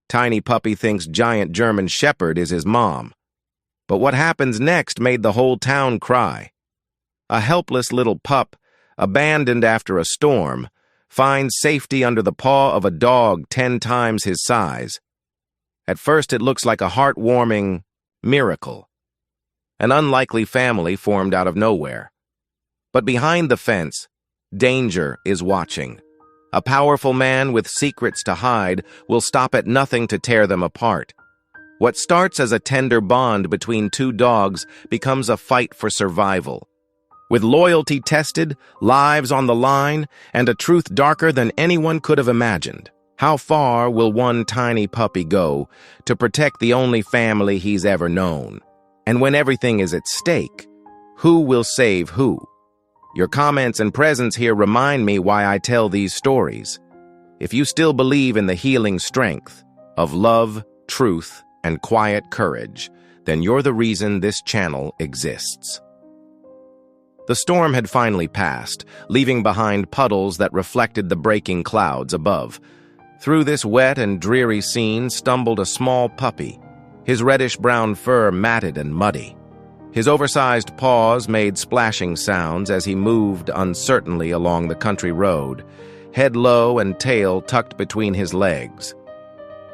Tiny puppy thinks giant German shepherd is his mom. But what happens next made the whole town cry. A helpless little pup, abandoned after a storm, finds safety under the paw of a dog 10 times his size. At first it looks like a heartwarming miracle. An unlikely family formed out of nowhere. But behind the fence, danger is watching. A powerful man with secrets to hide will stop at nothing to tear them apart. What starts as a tender bond between two dogs becomes a fight for survival. With loyalty tested, lives on the line, and a truth darker than anyone could have imagined. How far will one tiny puppy go to protect the only family he's ever known? And when everything is at stake, who will save who? Your comments and presence here remind me why I tell these stories. If you still believe in the healing strength of love, truth, and quiet courage, then you're the reason this channel exists. The storm had finally passed, leaving behind puddles that reflected the breaking clouds above. Through this wet and dreary scene stumbled a small puppy, his reddish-brown fur matted and muddy. His oversized paws made splashing sounds as he moved uncertainly along the country road, head low and tail tucked between his legs.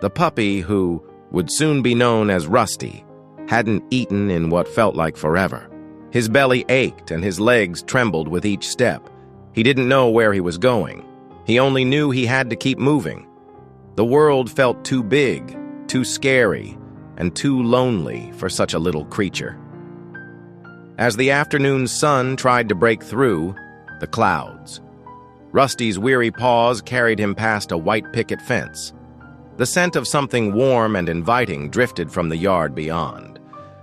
The puppy, who would soon be known as Rusty, hadn't eaten in what felt like forever. His belly ached and his legs trembled with each step. He didn't know where he was going. He only knew he had to keep moving. The world felt too big, too scary, and too lonely for such a little creature. As the afternoon sun tried to break through the clouds, Rusty's weary paws carried him past a white picket fence. The scent of something warm and inviting drifted from the yard beyond.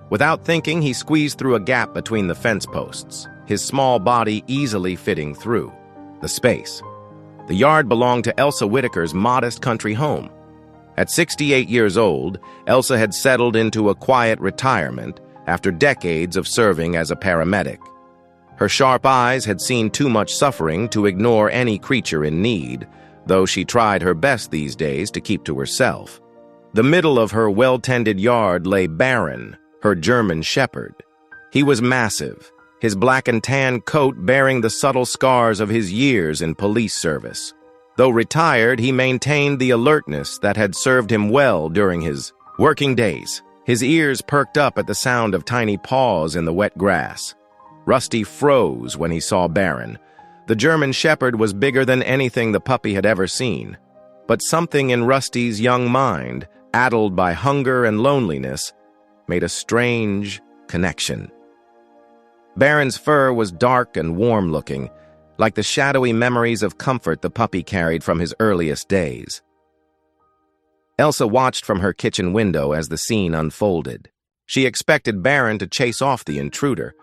Without thinking, he squeezed through a gap between the fence posts, his small body easily fitting through the space. The yard belonged to Elsa Whitaker's modest country home. At 68 years old, Elsa had settled into a quiet retirement after decades of serving as a paramedic. Her sharp eyes had seen too much suffering to ignore any creature in need, though she tried her best these days to keep to herself. The middle of her well-tended yard lay Baron, her German shepherd. He was massive, his black and tan coat bearing the subtle scars of his years in police service. Though retired, he maintained the alertness that had served him well during his working days. His ears perked up at the sound of tiny paws in the wet grass. Rusty froze when he saw Baron. The German shepherd was bigger than anything the puppy had ever seen. But something in Rusty's young mind, addled by hunger and loneliness, made a strange connection. Baron's fur was dark and warm-looking, like the shadowy memories of comfort the puppy carried from his earliest days. Elsa watched from her kitchen window as the scene unfolded. She expected Baron to chase off the intruder.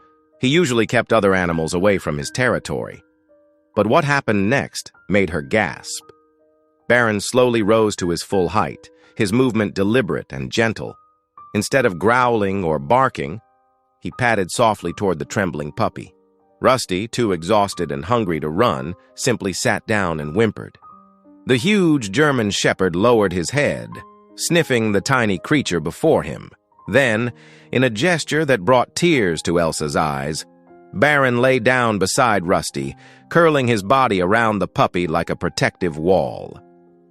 He usually kept other animals away from his territory. But what happened next made her gasp. Baron slowly rose to his full height, his movement deliberate and gentle. Instead of growling or barking, he padded softly toward the trembling puppy. Rusty, too exhausted and hungry to run, simply sat down and whimpered. The huge German shepherd lowered his head, sniffing the tiny creature before him. Then, in a gesture that brought tears to Elsa's eyes, Baron lay down beside Rusty, curling his body around the puppy like a protective wall.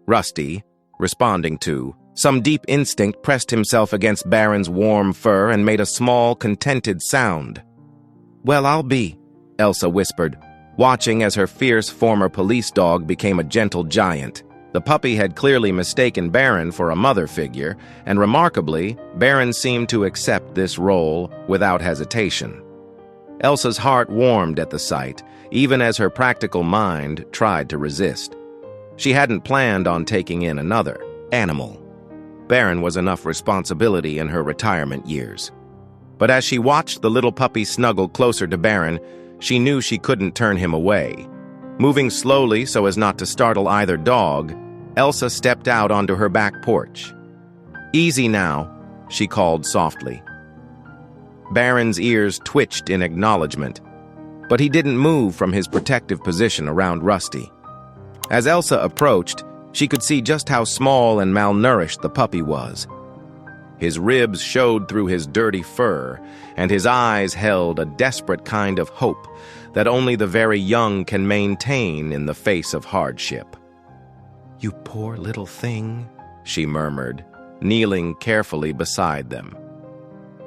Rusty, responding to some deep instinct, pressed himself against Baron's warm fur and made a small, contented sound. "Well, I'll be," Elsa whispered, watching as her fierce former police dog became a gentle giant. The puppy had clearly mistaken Baron for a mother figure, and remarkably, Baron seemed to accept this role without hesitation. Elsa's heart warmed at the sight, even as her practical mind tried to resist. She hadn't planned on taking in another animal. Baron was enough responsibility in her retirement years. But as she watched the little puppy snuggle closer to Baron, she knew she couldn't turn him away. Moving slowly so as not to startle either dog, Elsa stepped out onto her back porch. "Easy now," she called softly. Baron's ears twitched in acknowledgement, but he didn't move from his protective position around Rusty. As Elsa approached, She could see just how small and malnourished the puppy was. His ribs showed through his dirty fur, and his eyes held a desperate kind of hope that only the very young can maintain in the face of hardship. "You poor little thing," she murmured, kneeling carefully beside them.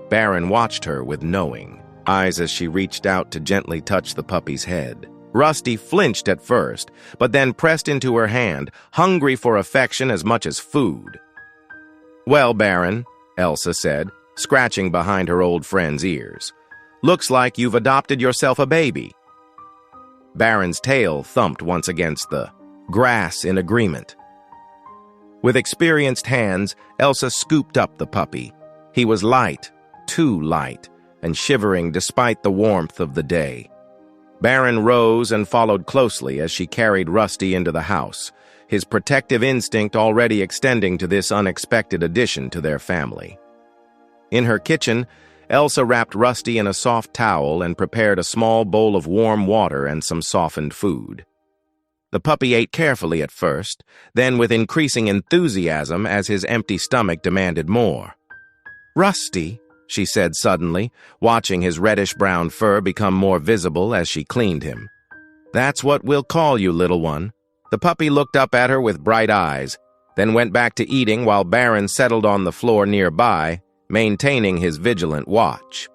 Baron watched her with knowing eyes as she reached out to gently touch the puppy's head. Rusty flinched at first, but then pressed into her hand, hungry for affection as much as food. "Well, Baron," Elsa said, scratching behind her old friend's ears, "looks like you've adopted yourself a baby." Baron's tail thumped once against the grass in agreement. With experienced hands, Elsa scooped up the puppy. He was light, too light, and shivering despite the warmth of the day. Baron rose and followed closely as she carried Rusty into the house, his protective instinct already extending to this unexpected addition to their family. In her kitchen, Elsa wrapped Rusty in a soft towel and prepared a small bowl of warm water and some softened food. The puppy ate carefully at first, then with increasing enthusiasm as his empty stomach demanded more. "Rusty," she said suddenly, watching his reddish-brown fur become more visible as she cleaned him. "That's what we'll call you, little one." The puppy looked up at her with bright eyes, then went back to eating while Baron settled on the floor nearby, maintaining his vigilant watch.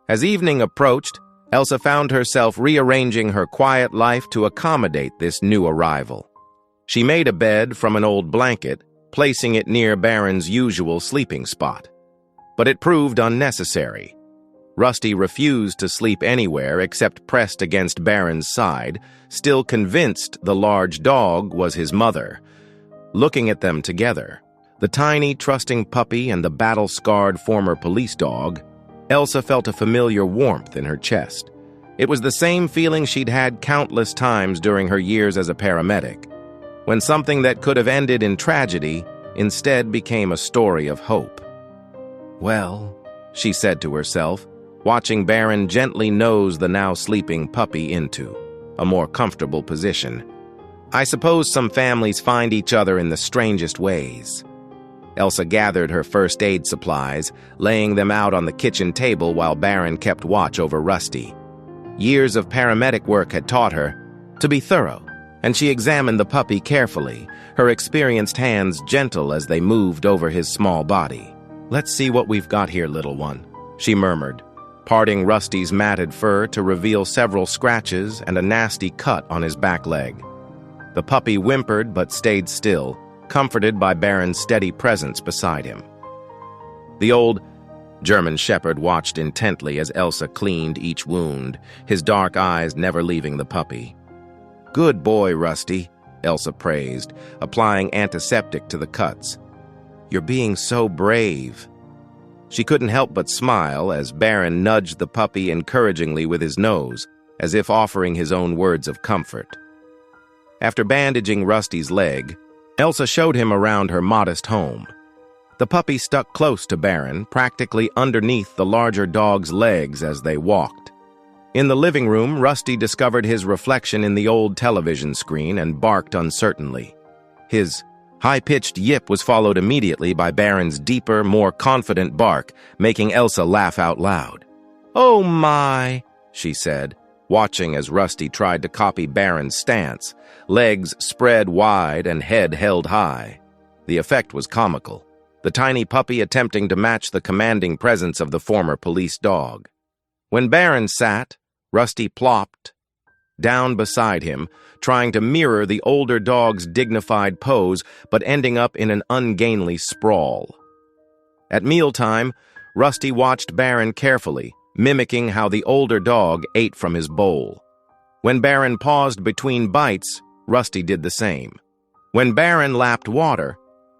As evening approached, Elsa found herself rearranging her quiet life to accommodate this new arrival. She made a bed from an old blanket, placing it near Baron's usual sleeping spot. But it proved unnecessary. Rusty refused to sleep anywhere except pressed against Baron's side, still convinced the large dog was his mother. Looking at them together, the tiny, trusting puppy and the battle-scarred former police dog, Elsa felt a familiar warmth in her chest. It was the same feeling she'd had countless times during her years as a paramedic, when something that could have ended in tragedy instead became a story of hope. "Well," she said to herself, watching Baron gently nose the now sleeping puppy into a more comfortable position, "I suppose some families find each other in the strangest ways." Elsa gathered her first aid supplies, laying them out on the kitchen table while Baron kept watch over Rusty. Years of paramedic work had taught her to be thorough, and she examined the puppy carefully, her experienced hands gentle as they moved over his small body. "Let's see what we've got here, little one," she murmured, parting Rusty's matted fur to reveal several scratches and a nasty cut on his back leg. The puppy whimpered but stayed still, comforted by Baron's steady presence beside him. The old German shepherd watched intently as Elsa cleaned each wound, his dark eyes never leaving the puppy. "Good boy, Rusty," Elsa praised, applying antiseptic to the cuts. "You're being so brave." She couldn't help but smile as Baron nudged the puppy encouragingly with his nose, as if offering his own words of comfort. After bandaging Rusty's leg, Elsa showed him around her modest home. The puppy stuck close to Baron, practically underneath the larger dog's legs as they walked. In the living room, Rusty discovered his reflection in the old television screen and barked uncertainly. His high-pitched yip was followed immediately by Baron's deeper, more confident bark, making Elsa laugh out loud. "Oh my," she said, watching as Rusty tried to copy Baron's stance, legs spread wide and head held high. The effect was comical, the tiny puppy attempting to match the commanding presence of the former police dog. When Baron sat, Rusty plopped down beside him, trying to mirror the older dog's dignified pose, but ending up in an ungainly sprawl. At mealtime, Rusty watched Baron carefully, mimicking how the older dog ate from his bowl. When Baron paused between bites, Rusty did the same. When Baron lapped water,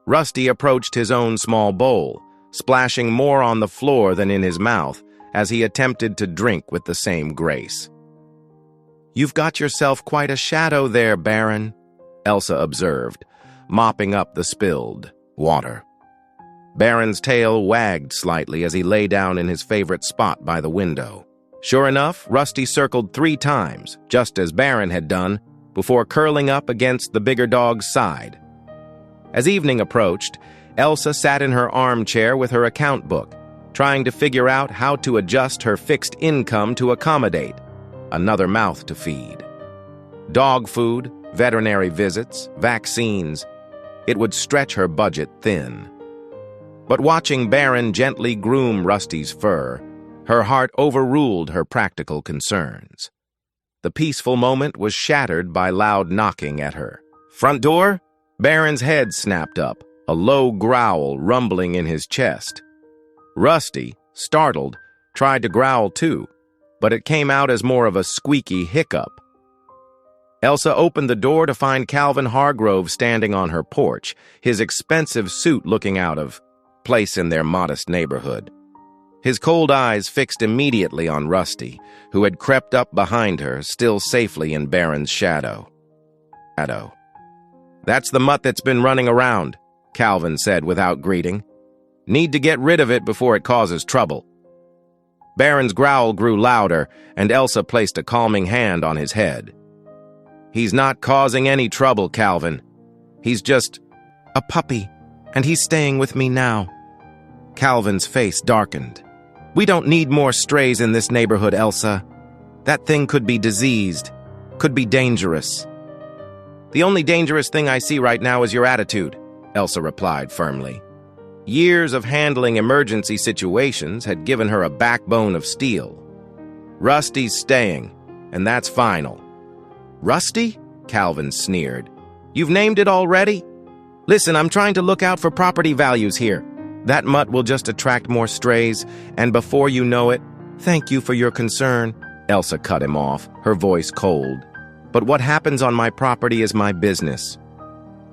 Rusty approached his own small bowl, splashing more on the floor than in his mouth as he attempted to drink with the same grace. "You've got yourself quite a shadow there, Baron," Elsa observed, mopping up the spilled water. Baron's tail wagged slightly as he lay down in his favorite spot by the window. Sure enough, Rusty circled 3 times, just as Baron had done, before curling up against the bigger dog's side. As evening approached, Elsa sat in her armchair with her account book, trying to figure out how to adjust her fixed income to accommodate another mouth to feed. Dog food, veterinary visits, vaccines. It would stretch her budget thin. But watching Baron gently groom Rusty's fur, her heart overruled her practical concerns. The peaceful moment was shattered by loud knocking at her. "Front door?" Baron's head snapped up, a low growl rumbling in his chest. Rusty, startled, tried to growl too, but it came out as more of a squeaky hiccup. Elsa opened the door to find Calvin Hargrove standing on her porch, his expensive suit looking out of place in their modest neighborhood. His cold eyes fixed immediately on Rusty, who had crept up behind her, still safely in Baron's shadow. "That's the mutt that's been running around," Calvin said without greeting. "Need to get rid of it before it causes trouble." Baron's growl grew louder, and Elsa placed a calming hand on his head. "He's not causing any trouble, Calvin. He's just a puppy, and he's staying with me now." Calvin's face darkened. "We don't need more strays in this neighborhood, Elsa. That thing could be diseased, could be dangerous." "The only dangerous thing I see right now is your attitude," Elsa replied firmly. Years of handling emergency situations had given her a backbone of steel. "Rusty's staying, and that's final." "Rusty?" Calvin sneered. "You've named it already? Listen, I'm trying to look out for property values here. That mutt will just attract more strays, and before you know it—" "Thank you for your concern," Elsa cut him off, her voice cold. "But what happens on my property is my business.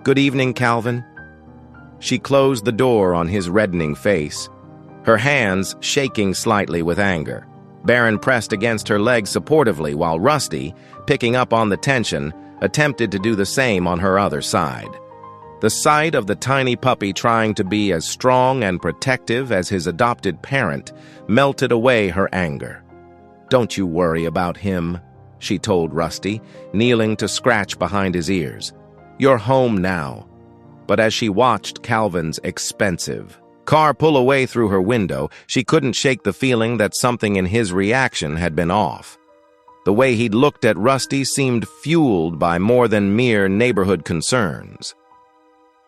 Good evening, Calvin." She closed the door on his reddening face, her hands shaking slightly with anger. Baron pressed against her leg supportively while Rusty, picking up on the tension, attempted to do the same on her other side. The sight of the tiny puppy trying to be as strong and protective as his adopted parent melted away her anger. "Don't you worry about him," she told Rusty, kneeling to scratch behind his ears. "You're home now." But as she watched Calvin's expensive car pull away through her window, she couldn't shake the feeling that something in his reaction had been off. The way he'd looked at Rusty seemed fueled by more than mere neighborhood concerns.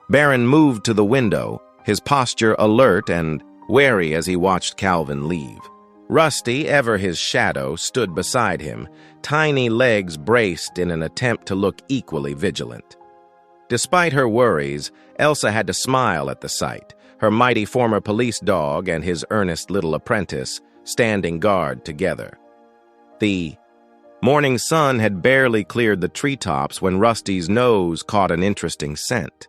Baron moved to the window, his posture alert and wary as he watched Calvin leave. Rusty, ever his shadow, stood beside him, tiny legs braced in an attempt to look equally vigilant. Despite her worries, Elsa had to smile at the sight, her mighty former police dog and his earnest little apprentice standing guard together. The morning sun had barely cleared the treetops when Rusty's nose caught an interesting scent.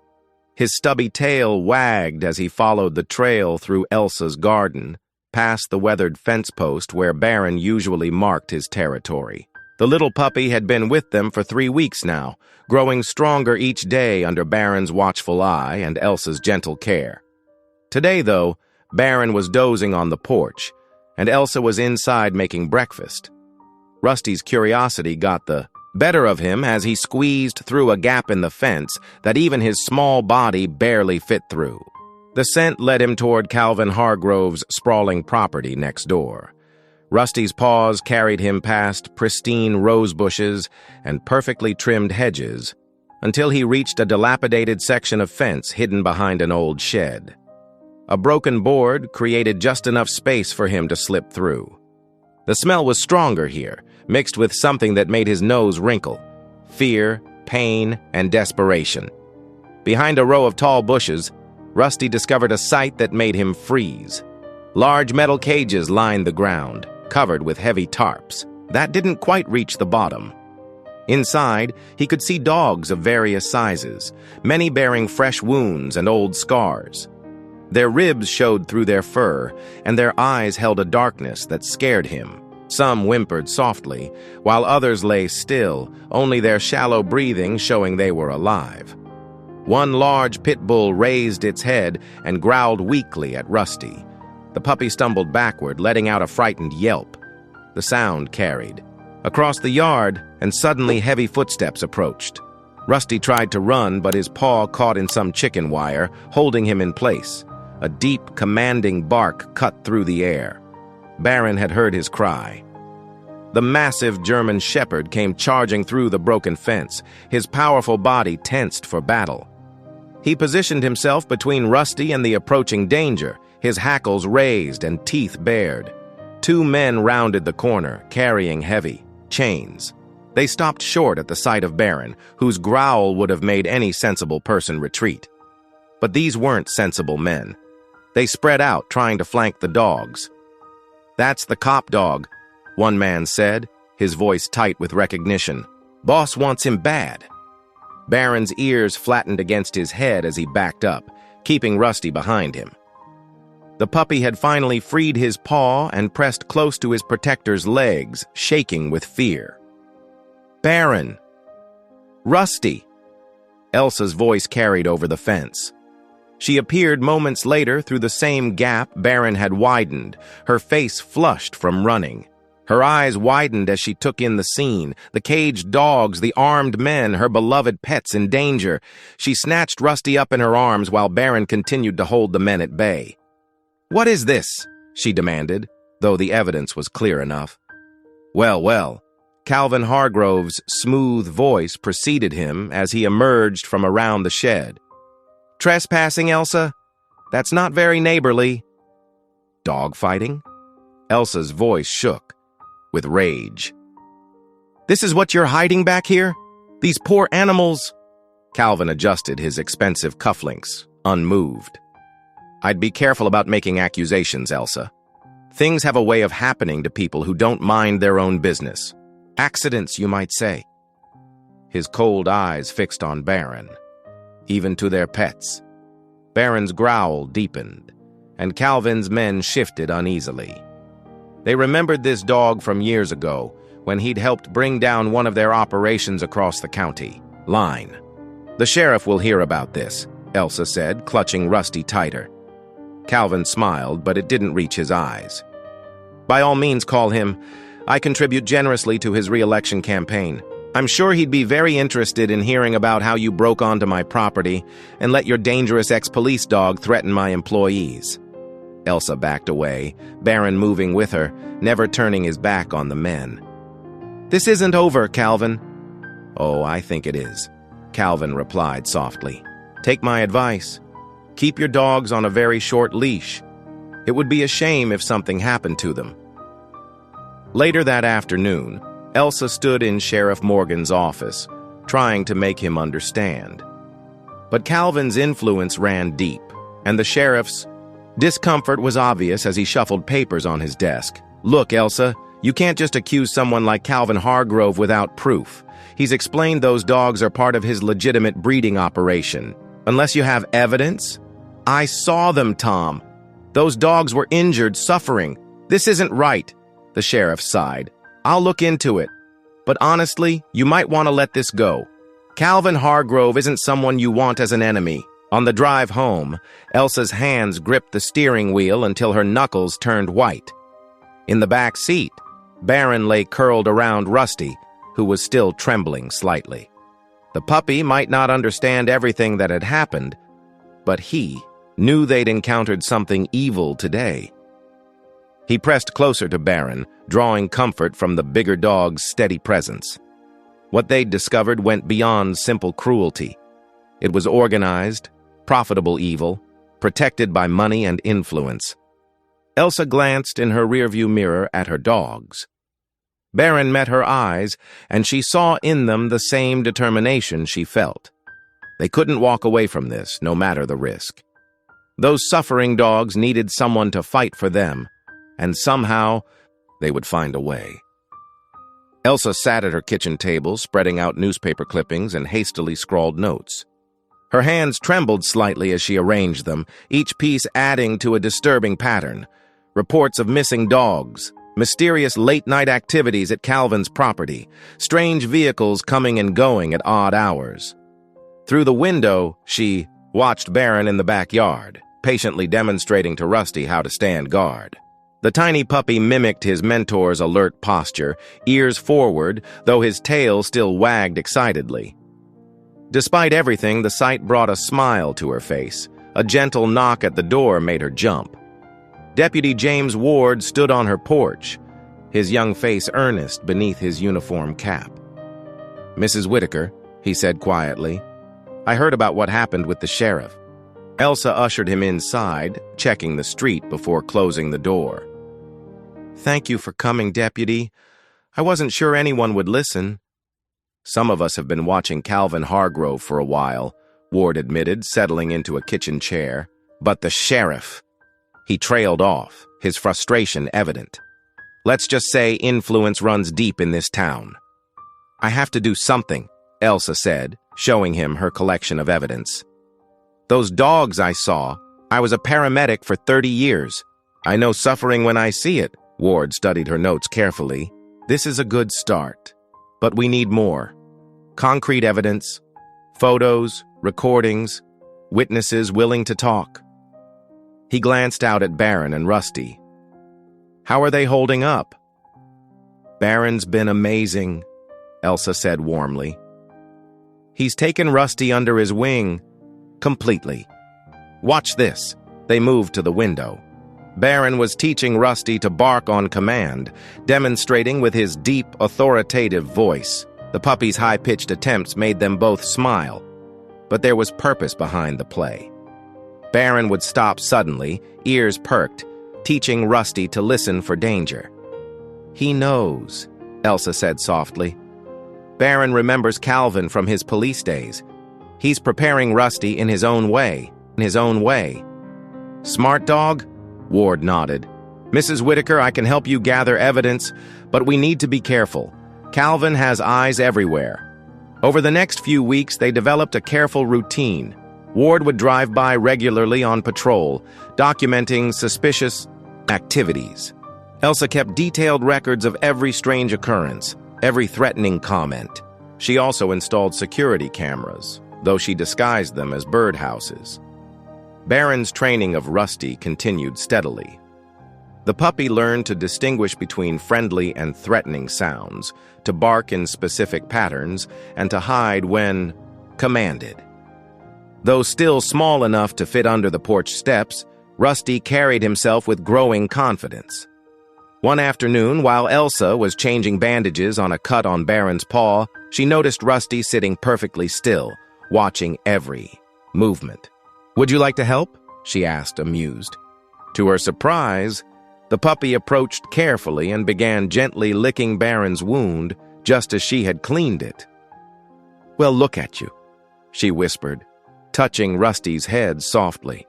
His stubby tail wagged as he followed the trail through Elsa's garden, past the weathered fence post where Baron usually marked his territory. The little puppy had been with them for 3 weeks now, growing stronger each day under Baron's watchful eye and Elsa's gentle care. Today, though, Baron was dozing on the porch, and Elsa was inside making breakfast. Rusty's curiosity got the better of him as he squeezed through a gap in the fence that even his small body barely fit through. The scent led him toward Calvin Hargrove's sprawling property next door. Rusty's paws carried him past pristine rose bushes and perfectly trimmed hedges until he reached a dilapidated section of fence hidden behind an old shed. A broken board created just enough space for him to slip through. The smell was stronger here, mixed with something that made his nose wrinkle: fear, pain, and desperation. Behind a row of tall bushes, Rusty discovered a sight that made him freeze. Large metal cages lined the ground, covered with heavy tarps. That didn't quite reach the bottom. Inside, he could see dogs of various sizes, many bearing fresh wounds and old scars. Their ribs showed through their fur, and their eyes held a darkness that scared him. Some whimpered softly, while others lay still, only their shallow breathing showing they were alive. One large pit bull raised its head and growled weakly at Rusty. The puppy stumbled backward, letting out a frightened yelp. The sound carried across the yard, and suddenly heavy footsteps approached. Rusty tried to run, but his paw caught in some chicken wire, holding him in place. A deep, commanding bark cut through the air. Baron had heard his cry. The massive German shepherd came charging through the broken fence, his powerful body tensed for battle. He positioned himself between Rusty and the approaching danger, his hackles raised and teeth bared. Two men rounded the corner, carrying heavy chains. They stopped short at the sight of Baron, whose growl would have made any sensible person retreat. But these weren't sensible men. They spread out, trying to flank the dogs. "That's the cop dog," one man said, his voice tight with recognition. "Boss wants him bad." Baron's ears flattened against his head as he backed up, keeping Rusty behind him. The puppy had finally freed his paw and pressed close to his protector's legs, shaking with fear. "Baron! Rusty!" Elsa's voice carried over the fence. She appeared moments later through the same gap Baron had widened, her face flushed from running. Her eyes widened as she took in the scene, the caged dogs, the armed men, her beloved pets in danger. She snatched Rusty up in her arms while Baron continued to hold the men at bay. "What is this?" she demanded, though the evidence was clear enough. "Well, well." Calvin Hargrove's smooth voice preceded him as he emerged from around the shed. "Trespassing, Elsa? That's not very neighborly." "Dogfighting?" Elsa's voice shook with rage. "This is what you're hiding back here? These poor animals?" Calvin adjusted his expensive cufflinks, unmoved. "I'd be careful about making accusations, Elsa. Things have a way of happening to people who don't mind their own business. Accidents, you might say." His cold eyes fixed on Baron. "Even to their pets." Baron's growl deepened, and Calvin's men shifted uneasily. They remembered this dog from years ago, when he'd helped bring down one of their operations across the county line. "The sheriff will hear about this," Elsa said, clutching Rusty tighter. Calvin smiled, but it didn't reach his eyes. "By all means, call him. I contribute generously to his re-election campaign. I'm sure he'd be very interested in hearing about how you broke onto my property and let your dangerous ex-police dog threaten my employees." Elsa backed away, Baron moving with her, never turning his back on the men. "This isn't over, Calvin." "Oh, I think it is," Calvin replied softly. "Take my advice. Keep your dogs on a very short leash. It would be a shame if something happened to them." Later that afternoon, Elsa stood in Sheriff Morgan's office, trying to make him understand. But Calvin's influence ran deep, and the sheriff's discomfort was obvious as he shuffled papers on his desk. "Look, Elsa, you can't just accuse someone like Calvin Hargrove without proof. He's explained those dogs are part of his legitimate breeding operation. Unless you have evidence?" "I saw them, Tom. Those dogs were injured, suffering. This isn't right," the sheriff sighed. "I'll look into it. But honestly, you might want to let this go. Calvin Hargrove isn't someone you want as an enemy." On the drive home, Elsa's hands gripped the steering wheel until her knuckles turned white. In the back seat, Baron lay curled around Rusty, who was still trembling slightly. The puppy might not understand everything that had happened, but he knew they'd encountered something evil today. He pressed closer to Baron, drawing comfort from the bigger dog's steady presence. What they'd discovered went beyond simple cruelty. It was organized, profitable evil, protected by money and influence. Elsa glanced in her rearview mirror at her dogs. Baron met her eyes, and she saw in them the same determination she felt. They couldn't walk away from this, no matter the risk. Those suffering dogs needed someone to fight for them, and somehow they would find a way. Elsa sat at her kitchen table, spreading out newspaper clippings and hastily scrawled notes. Her hands trembled slightly as she arranged them, each piece adding to a disturbing pattern. Reports of missing dogs, mysterious late-night activities at Calvin's property, strange vehicles coming and going at odd hours. Through the window, she watched Baron in the backyard, patiently demonstrating to Rusty how to stand guard. The tiny puppy mimicked his mentor's alert posture, ears forward, though his tail still wagged excitedly. Despite everything, the sight brought a smile to her face. A gentle knock at the door made her jump. Deputy James Ward stood on her porch, his young face earnest beneath his uniform cap. "Mrs. Whitaker," he said quietly, "I heard about what happened with the sheriff." Elsa ushered him inside, checking the street before closing the door. "Thank you for coming, Deputy. I wasn't sure anyone would listen." "Some of us have been watching Calvin Hargrove for a while," Ward admitted, settling into a kitchen chair. "But the sheriff..." He trailed off, his frustration evident. "Let's just say influence runs deep in this town." "I have to do something," Elsa said, showing him her collection of evidence. "Those dogs I saw, I was a paramedic for 30 years. I know suffering when I see it." Ward studied her notes carefully. "This is a good start. But we need more. Concrete evidence, photos, recordings, witnesses willing to talk." He glanced out at Barron and Rusty. "How are they holding up?" "Barron's been amazing," Elsa said warmly. "He's taken Rusty under his wing, completely. Watch this." They moved to the window. Barron was teaching Rusty to bark on command, demonstrating with his deep, authoritative voice. The puppy's high-pitched attempts made them both smile, but there was purpose behind the play. Barron would stop suddenly, ears perked, teaching Rusty to listen for danger. "He knows," Elsa said softly. "Barron remembers Calvin from his police days. He's preparing Rusty in his own way. Smart dog?" Ward nodded. "Mrs. Whitaker, I can help you gather evidence, but we need to be careful. Calvin has eyes everywhere." Over the next few weeks, they developed a careful routine. Ward would drive by regularly on patrol, documenting suspicious activities. Elsa kept detailed records of every strange occurrence, every threatening comment. She also installed security cameras, though she disguised them as birdhouses. Barron's training of Rusty continued steadily. The puppy learned to distinguish between friendly and threatening sounds, to bark in specific patterns, and to hide when commanded. Though still small enough to fit under the porch steps, Rusty carried himself with growing confidence. One afternoon, while Elsa was changing bandages on a cut on Barron's paw, she noticed Rusty sitting perfectly still, watching every movement. "Would you like to help?" she asked, amused. To her surprise, the puppy approached carefully and began gently licking Barron's wound, just as she had cleaned it. "Well, look at you," she whispered, touching Rusty's head softly.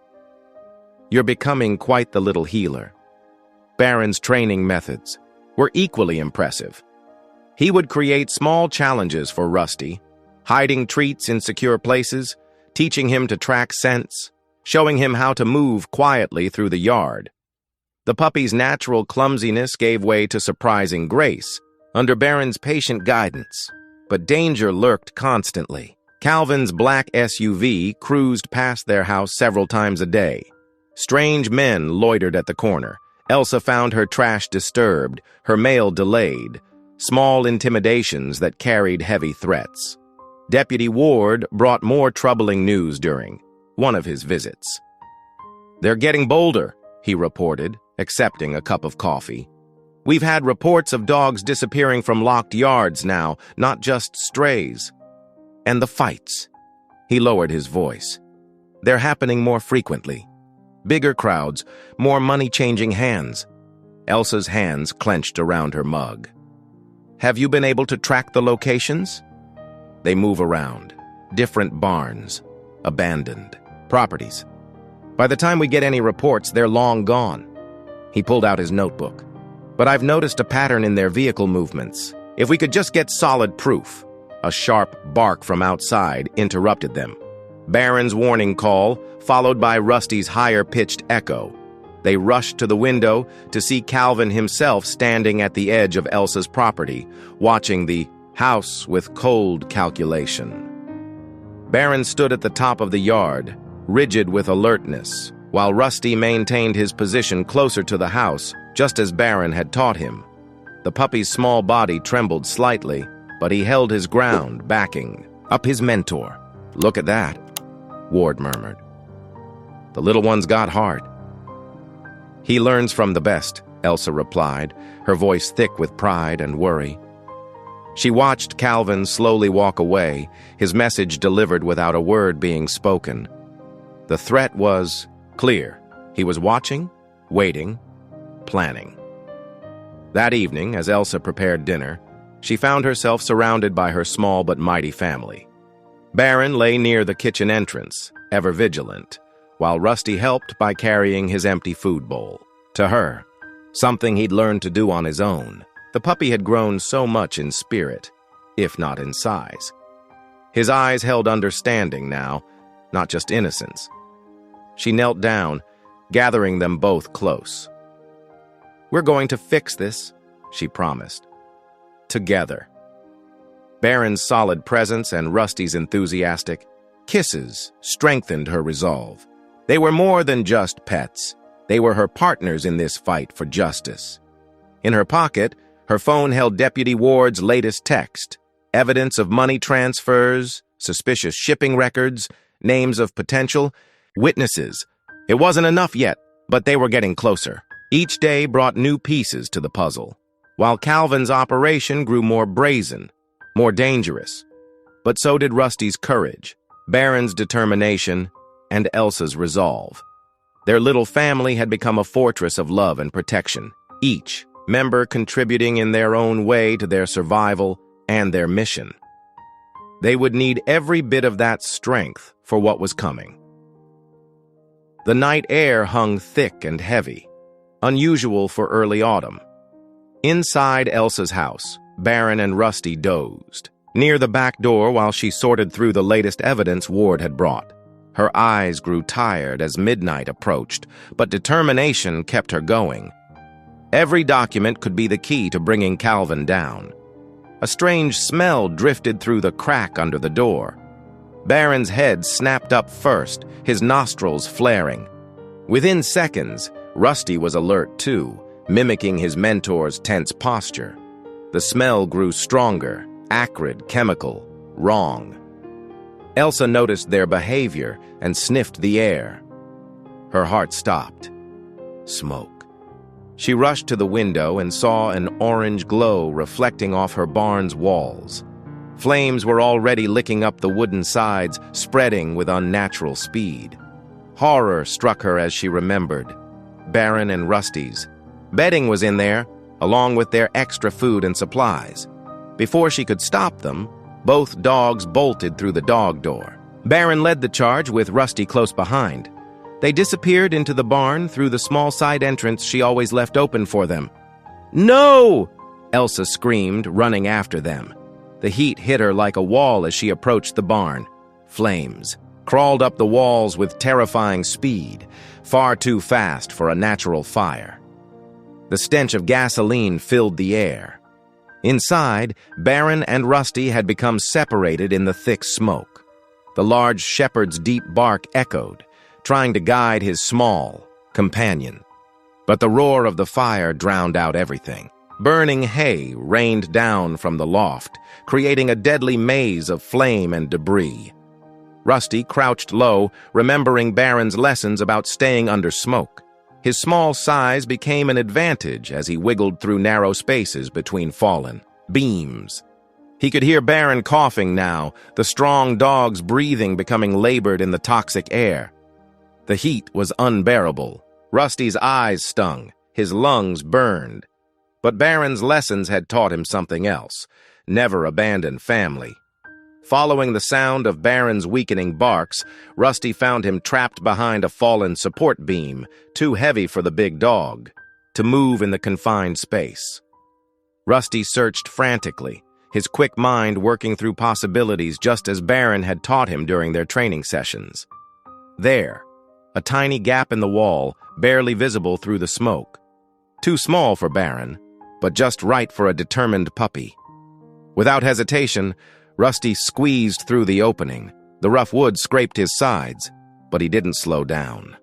"You're becoming quite the little healer." Barron's training methods were equally impressive. He would create small challenges for Rusty, hiding treats in secure places, teaching him to track scents, showing him how to move quietly through the yard. The puppy's natural clumsiness gave way to surprising grace under Barron's patient guidance, but danger lurked constantly. Calvin's black SUV cruised past their house several times a day. Strange men loitered at the corner. Elsa found her trash disturbed, her mail delayed, small intimidations that carried heavy threats. Deputy Ward brought more troubling news during one of his visits. "They're getting bolder," he reported, accepting a cup of coffee. "We've had reports of dogs disappearing from locked yards now, not just strays. And the fights." He lowered his voice. "They're happening more frequently. Bigger crowds, more money-changing hands." Elsa's hands clenched around her mug. "Have you been able to track the locations?" "They move around. Different barns. Abandoned. Properties. By the time we get any reports, they're long gone." He pulled out his notebook. "But I've noticed a pattern in their vehicle movements. If we could just get solid proof." A sharp bark from outside interrupted them. Barron's warning call, followed by Rusty's higher-pitched echo. They rushed to the window to see Calvin himself standing at the edge of Elsa's property, watching the house with cold calculation. Barron stood at the top of the yard, rigid with alertness, while Rusty maintained his position closer to the house, just as Barron had taught him. The puppy's small body trembled slightly, but he held his ground, backing up his mentor. "Look at that," Ward murmured. "The little one's got heart." "He learns from the best," Elsa replied, her voice thick with pride and worry. She watched Calvin slowly walk away, his message delivered without a word being spoken. The threat was clear. He was watching, waiting, planning. That evening, as Elsa prepared dinner, she found herself surrounded by her small but mighty family. Baron lay near the kitchen entrance, ever vigilant, while Rusty helped by carrying his empty food bowl. To her, something he'd learned to do on his own, the puppy had grown so much in spirit, if not in size. His eyes held understanding now, not just innocence. She knelt down, gathering them both close. "We're going to fix this," she promised. Together. Baron's solid presence and Rusty's enthusiastic kisses strengthened her resolve. They were more than just pets. They were her partners in this fight for justice. In her pocket, her phone held Deputy Ward's latest text, evidence of money transfers, suspicious shipping records, names of potential witnesses. It wasn't enough yet, but they were getting closer. Each day brought new pieces to the puzzle, while Calvin's operation grew more brazen, more dangerous. But so did Rusty's courage, Baron's determination, and Elsa's resolve. Their little family had become a fortress of love and protection, each member contributing in their own way to their survival and their mission. They would need every bit of that strength for what was coming. The night air hung thick and heavy, unusual for early autumn. Inside Elsa's house, Baron and Rusty dozed, near the back door while she sorted through the latest evidence Ward had brought. Her eyes grew tired as midnight approached, but determination kept her going. Every document could be the key to bringing Calvin down. A strange smell drifted through the crack under the door. Baron's head snapped up first, his nostrils flaring. Within seconds, Rusty was alert too, mimicking his mentor's tense posture. The smell grew stronger, acrid, chemical, wrong. Elsa noticed their behavior and sniffed the air. Her heart stopped. Smoke. She rushed to the window and saw an orange glow reflecting off her barn's walls. Flames were already licking up the wooden sides, spreading with unnatural speed. Horror struck her as she remembered. Baron and Rusty's. Bedding was in there, along with their extra food and supplies. Before she could stop them, both dogs bolted through the dog door. Baron led the charge with Rusty close behind. They disappeared into the barn through the small side entrance she always left open for them. "No!" Elsa screamed, running after them. The heat hit her like a wall as she approached the barn. Flames crawled up the walls with terrifying speed, far too fast for a natural fire. The stench of gasoline filled the air. Inside, Baron and Rusty had become separated in the thick smoke. The large shepherd's deep bark echoed, trying to guide his small companion. But the roar of the fire drowned out everything. Burning hay rained down from the loft, creating a deadly maze of flame and debris. Rusty crouched low, remembering Baron's lessons about staying under smoke. His small size became an advantage as he wiggled through narrow spaces between fallen beams. He could hear Baron coughing now, the strong dog's breathing becoming labored in the toxic air. The heat was unbearable. Rusty's eyes stung, his lungs burned. But Baron's lessons had taught him something else: never abandon family. Following the sound of Baron's weakening barks, Rusty found him trapped behind a fallen support beam, too heavy for the big dog to move in the confined space. Rusty searched frantically, his quick mind working through possibilities just as Baron had taught him during their training sessions. There, a tiny gap in the wall, barely visible through the smoke. Too small for Baron, but just right for a determined puppy. Without hesitation, Rusty squeezed through the opening. The rough wood scraped his sides, but he didn't slow down.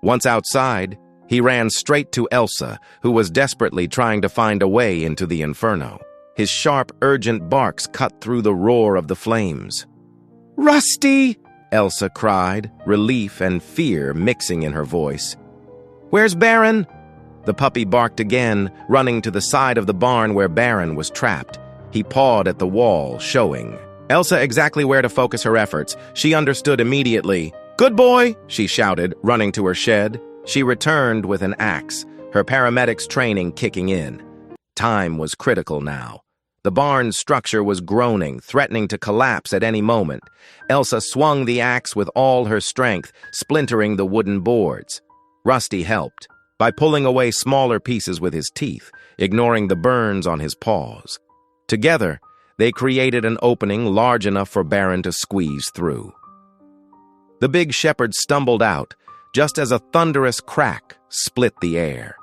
Once outside, he ran straight to Elsa, who was desperately trying to find a way into the inferno. His sharp, urgent barks cut through the roar of the flames. "Rusty!" Elsa cried, relief and fear mixing in her voice. "Where's Baron?" The puppy barked again, running to the side of the barn where Baron was trapped. He pawed at the wall, showing Elsa exactly where to focus her efforts. She understood immediately. "Good boy!" she shouted, running to her shed. She returned with an axe, her paramedics training kicking in. Time was critical now. The barn's structure was groaning, threatening to collapse at any moment. Elsa swung the axe with all her strength, splintering the wooden boards. Rusty helped, by pulling away smaller pieces with his teeth, ignoring the burns on his paws. Together, they created an opening large enough for Baron to squeeze through. The big shepherd stumbled out, just as a thunderous crack split the air.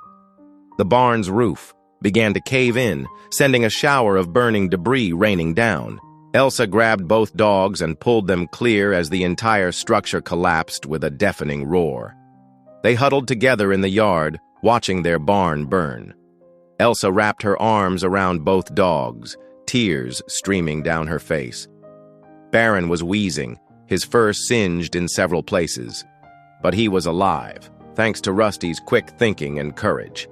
The barn's roof began to cave in, sending a shower of burning debris raining down. Elsa grabbed both dogs and pulled them clear as the entire structure collapsed with a deafening roar. They huddled together in the yard, watching their barn burn. Elsa wrapped her arms around both dogs, tears streaming down her face. Baron was wheezing, his fur singed in several places. But he was alive, thanks to Rusty's quick thinking and courage.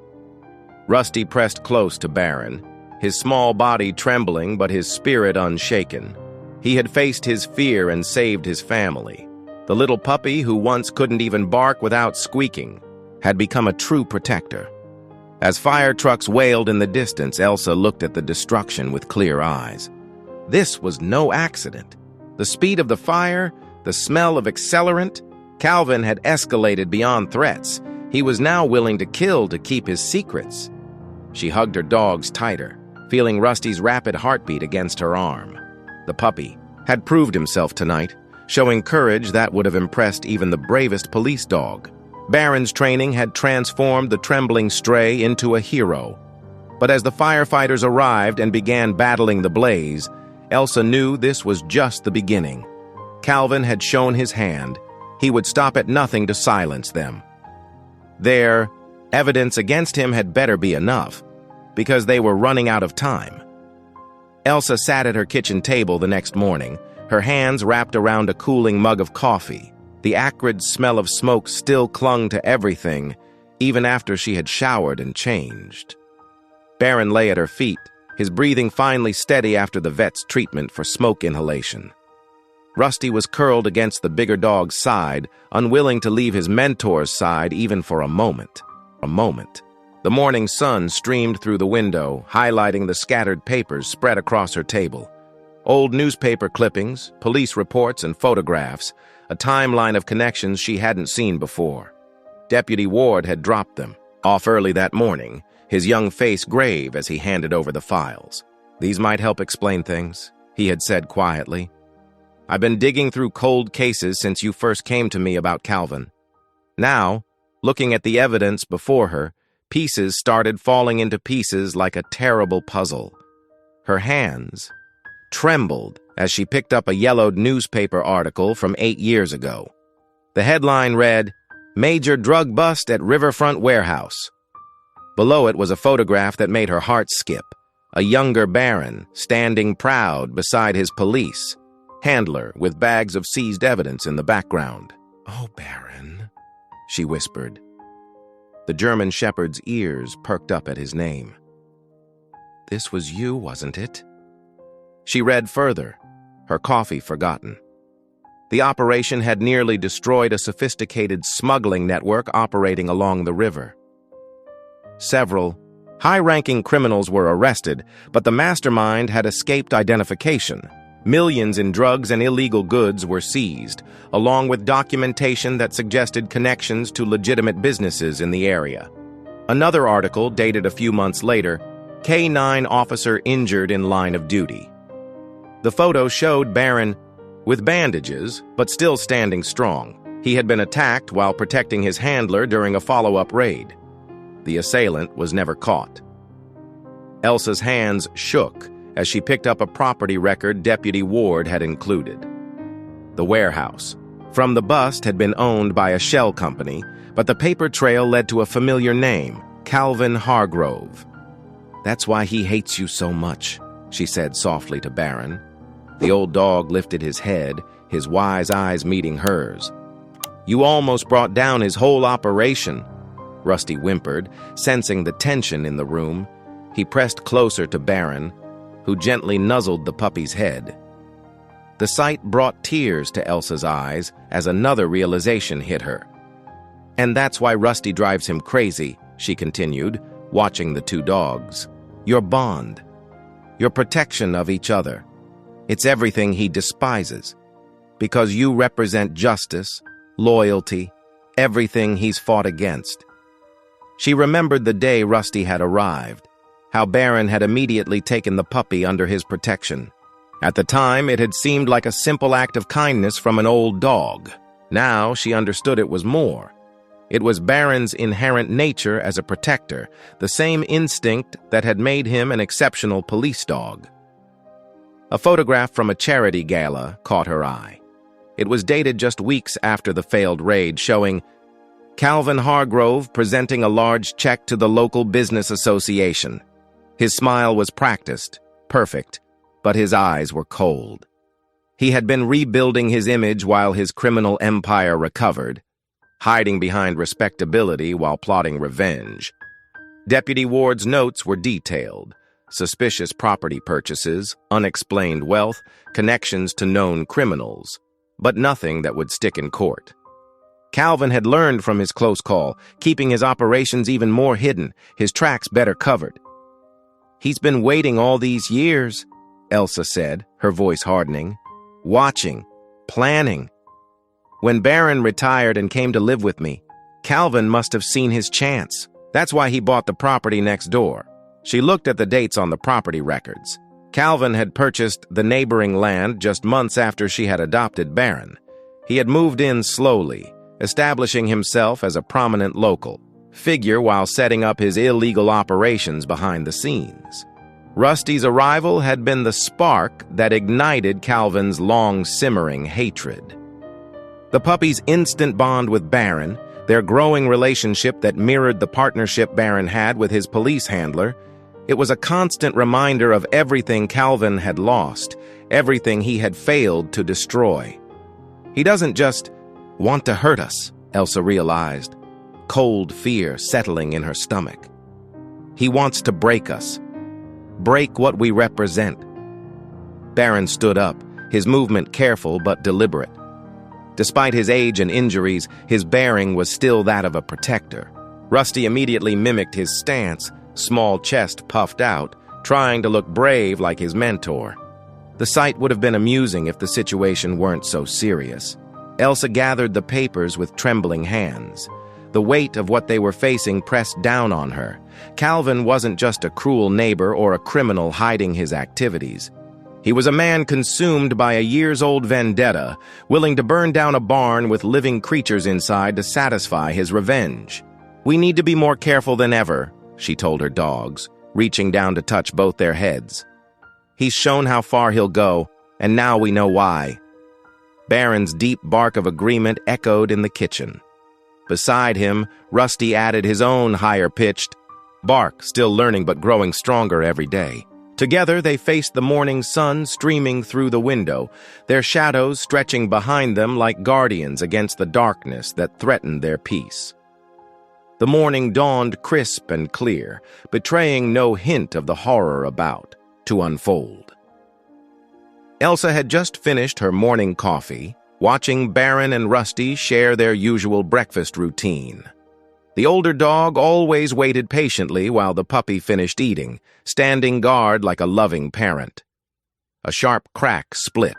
Rusty pressed close to Baron, his small body trembling but his spirit unshaken. He had faced his fear and saved his family. The little puppy, who once couldn't even bark without squeaking, had become a true protector. As fire trucks wailed in the distance, Elsa looked at the destruction with clear eyes. This was no accident. The speed of the fire, the smell of accelerant, Calvin had escalated beyond threats. He was now willing to kill to keep his secrets. She hugged her dogs tighter, feeling Rusty's rapid heartbeat against her arm. The puppy had proved himself tonight, showing courage that would have impressed even the bravest police dog. Baron's training had transformed the trembling stray into a hero. But as the firefighters arrived and began battling the blaze, Elsa knew this was just the beginning. Calvin had shown his hand. He would stop at nothing to silence them. Their evidence against him had better be enough, because they were running out of time. Elsa sat at her kitchen table the next morning, her hands wrapped around a cooling mug of coffee. The acrid smell of smoke still clung to everything, even after she had showered and changed. Baron lay at her feet, his breathing finally steady after the vet's treatment for smoke inhalation. Rusty was curled against the bigger dog's side, unwilling to leave his mentor's side even for a moment. The morning sun streamed through the window, highlighting the scattered papers spread across her table. Old newspaper clippings, police reports, and photographs, a timeline of connections she hadn't seen before. Deputy Ward had dropped them, off early that morning, his young face grave as he handed over the files. "These might help explain things," he had said quietly. "I've been digging through cold cases since you first came to me about Calvin." Now, looking at the evidence before her, pieces started falling into pieces like a terrible puzzle. Her hands trembled as she picked up a yellowed newspaper article from 8 years ago. The headline read, "Major Drug Bust at Riverfront Warehouse." Below it was a photograph that made her heart skip. A younger Baron, standing proud beside his police handler with bags of seized evidence in the background. "Oh, Baron," she whispered. The German shepherd's ears perked up at his name. "This was you, wasn't it?" She read further, her coffee forgotten. The operation had nearly destroyed a sophisticated smuggling network operating along the river. Several high-ranking criminals were arrested, but the mastermind had escaped identification. Millions in drugs and illegal goods were seized, along with documentation that suggested connections to legitimate businesses in the area. Another article, dated a few months later, K9 officer injured in line of duty. The photo showed Baron with bandages, but still standing strong. He had been attacked while protecting his handler during a follow-up raid. The assailant was never caught. Elsa's hands shook as she picked up a property record Deputy Ward had included. The warehouse from the bust had been owned by a shell company, but the paper trail led to a familiar name, Calvin Hargrove. "That's why he hates you so much," she said softly to Baron. The old dog lifted his head, his wise eyes meeting hers. "You almost brought down his whole operation," Rusty whimpered, sensing the tension in the room. He pressed closer to Baron, who gently nuzzled the puppy's head. The sight brought tears to Elsa's eyes as another realization hit her. "And that's why Rusty drives him crazy," she continued, watching the two dogs. "Your bond. Your protection of each other. It's everything he despises. Because you represent justice, loyalty, everything he's fought against." She remembered the day Rusty had arrived, how Baron had immediately taken the puppy under his protection. At the time, it had seemed like a simple act of kindness from an old dog. Now she understood it was more. It was Baron's inherent nature as a protector, the same instinct that had made him an exceptional police dog. A photograph from a charity gala caught her eye. It was dated just weeks after the failed raid, showing Calvin Hargrove presenting a large check to the local business association. His smile was practiced, perfect, but his eyes were cold. He had been rebuilding his image while his criminal empire recovered, hiding behind respectability while plotting revenge. Deputy Ward's notes were detailed: suspicious property purchases, unexplained wealth, connections to known criminals, but nothing that would stick in court. Calvin had learned from his close call, keeping his operations even more hidden, his tracks better covered. "He's been waiting all these years," Elsa said, her voice hardening. "Watching, planning. When Baron retired and came to live with me, Calvin must have seen his chance. That's why he bought the property next door." She looked at the dates on the property records. Calvin had purchased the neighboring land just months after she had adopted Baron. He had moved in slowly, establishing himself as a prominent local figure while setting up his illegal operations behind the scenes. Rusty's arrival had been the spark that ignited Calvin's long-simmering hatred. The puppy's instant bond with Baron, their growing relationship that mirrored the partnership Baron had with his police handler, it was a constant reminder of everything Calvin had lost, everything he had failed to destroy. "He doesn't just want to hurt us," Elsa realized, cold fear settling in her stomach. "He wants to break us. Break what we represent." Baron stood up, his movement careful but deliberate. Despite his age and injuries, his bearing was still that of a protector. Rusty immediately mimicked his stance, small chest puffed out, trying to look brave like his mentor. The sight would have been amusing if the situation weren't so serious. Elsa gathered the papers with trembling hands. The weight of what they were facing pressed down on her. Calvin wasn't just a cruel neighbor or a criminal hiding his activities. He was a man consumed by a years-old vendetta, willing to burn down a barn with living creatures inside to satisfy his revenge. "We need to be more careful than ever," she told her dogs, reaching down to touch both their heads. "He's shown how far he'll go, and now we know why." Baron's deep bark of agreement echoed in the kitchen. Beside him, Rusty added his own higher-pitched bark, still learning but growing stronger every day. Together, they faced the morning sun streaming through the window, their shadows stretching behind them like guardians against the darkness that threatened their peace. The morning dawned crisp and clear, betraying no hint of the horror about to unfold. Elsa had just finished her morning coffee, watching Baron and Rusty share their usual breakfast routine. The older dog always waited patiently while the puppy finished eating, standing guard like a loving parent. A sharp crack split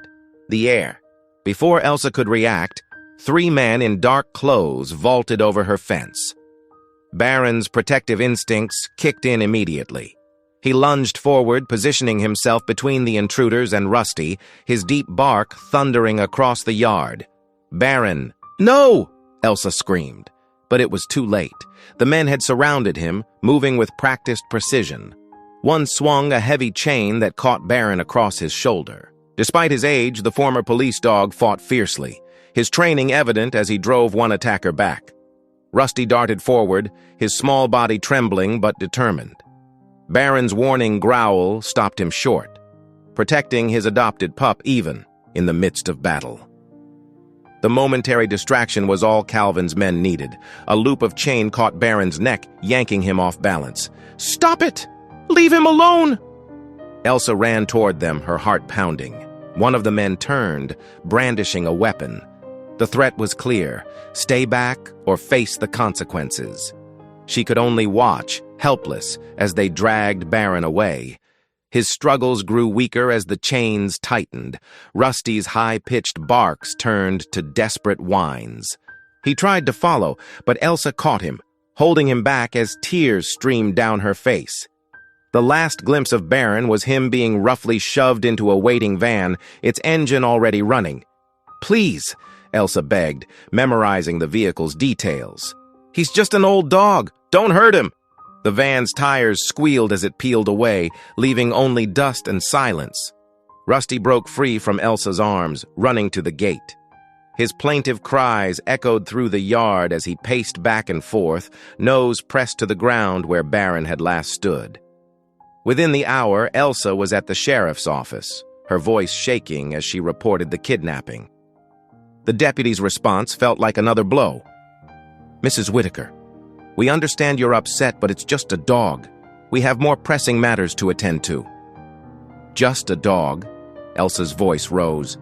the air. Before Elsa could react, 3 men in dark clothes vaulted over her fence. Baron's protective instincts kicked in immediately. He lunged forward, positioning himself between the intruders and Rusty, his deep bark thundering across the yard. "Baron!" "No!" Elsa screamed. But it was too late. The men had surrounded him, moving with practiced precision. One swung a heavy chain that caught Baron across his shoulder. Despite his age, the former police dog fought fiercely, his training evident as he drove one attacker back. Rusty darted forward, his small body trembling but determined. Baron's warning growl stopped him short, protecting his adopted pup even in the midst of battle. The momentary distraction was all Calvin's men needed. A loop of chain caught Baron's neck, yanking him off balance. "Stop it! Leave him alone!" Elsa ran toward them, her heart pounding. One of the men turned, brandishing a weapon. The threat was clear: stay back or face the consequences. She could only watch, helpless, as they dragged Baron away. His struggles grew weaker as the chains tightened. Rusty's high-pitched barks turned to desperate whines. He tried to follow, but Elsa caught him, holding him back as tears streamed down her face. The last glimpse of Baron was him being roughly shoved into a waiting van, its engine already running. "Please," Elsa begged, memorizing the vehicle's details. "He's just an old dog. Don't hurt him." The van's tires squealed as it peeled away, leaving only dust and silence. Rusty broke free from Elsa's arms, running to the gate. His plaintive cries echoed through the yard as he paced back and forth, nose pressed to the ground where Baron had last stood. Within the hour, Elsa was at the sheriff's office, her voice shaking as she reported the kidnapping. The deputy's response felt like another blow. "Mrs. Whitaker, we understand you're upset, but it's just a dog. We have more pressing matters to attend to." "Just a dog?" Elsa's voice rose.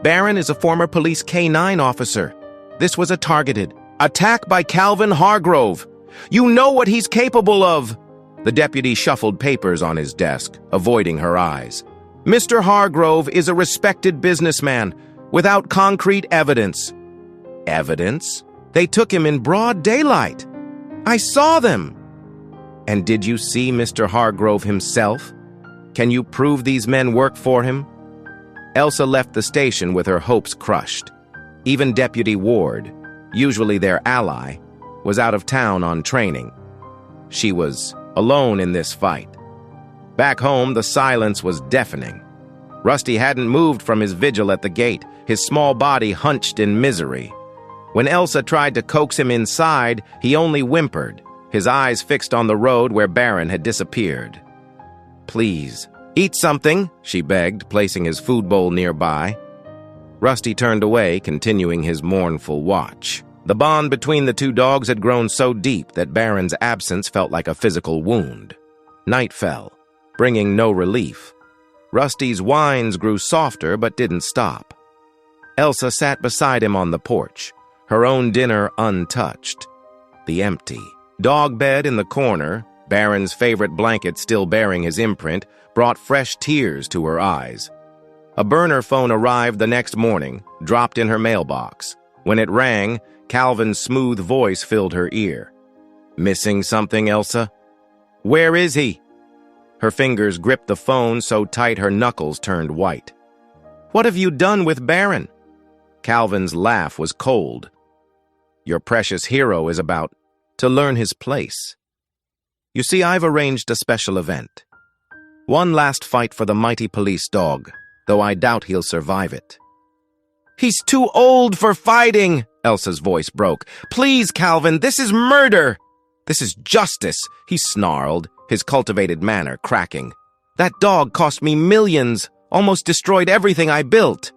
"Baron is a former police K-9 officer. This was a targeted attack by Calvin Hargrove. You know what he's capable of." The deputy shuffled papers on his desk, avoiding her eyes. "Mr. Hargrove is a respected businessman, without concrete evidence." "Evidence? They took him in broad daylight. I saw them." "And did you see Mr. Hargrove himself? Can you prove these men work for him?" Elsa left the station with her hopes crushed. Even Deputy Ward, usually their ally, was out of town on training. She was alone in this fight. Back home, the silence was deafening. Rusty hadn't moved from his vigil at the gate, his small body hunched in misery. When Elsa tried to coax him inside, he only whimpered, his eyes fixed on the road where Baron had disappeared. "Please, eat something," she begged, placing his food bowl nearby. Rusty turned away, continuing his mournful watch. The bond between the two dogs had grown so deep that Baron's absence felt like a physical wound. Night fell, bringing no relief. Rusty's whines grew softer but didn't stop. Elsa sat beside him on the porch, her own dinner untouched. The empty dog bed in the corner, Baron's favorite blanket still bearing his imprint, brought fresh tears to her eyes. A burner phone arrived the next morning, dropped in her mailbox. When it rang, Calvin's smooth voice filled her ear. "Missing something, Elsa?" "Where is he?" Her fingers gripped the phone so tight her knuckles turned white. "What have you done with Baron?" Calvin's laugh was cold. "Your precious hero is about to learn his place. You see, I've arranged a special event. One last fight for the mighty police dog, though I doubt he'll survive it." "He's too old for fighting!" Elsa's voice broke. "Please, Calvin, this is murder!" "This is justice," he snarled, his cultivated manner cracking. "That dog cost me millions, almost destroyed everything I built.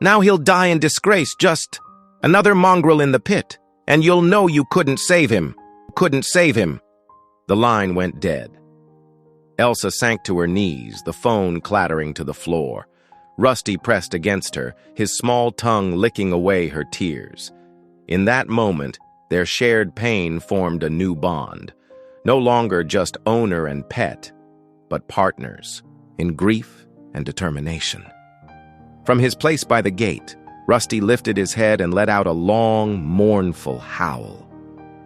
Now he'll die in disgrace, just another mongrel in the pit, and you'll know you couldn't save him. Couldn't save him." The line went dead. Elsa sank to her knees, the phone clattering to the floor. Rusty pressed against her, his small tongue licking away her tears. In that moment, their shared pain formed a new bond. No longer just owner and pet, but partners in grief and determination. From his place by the gate, Rusty lifted his head and let out a long, mournful howl.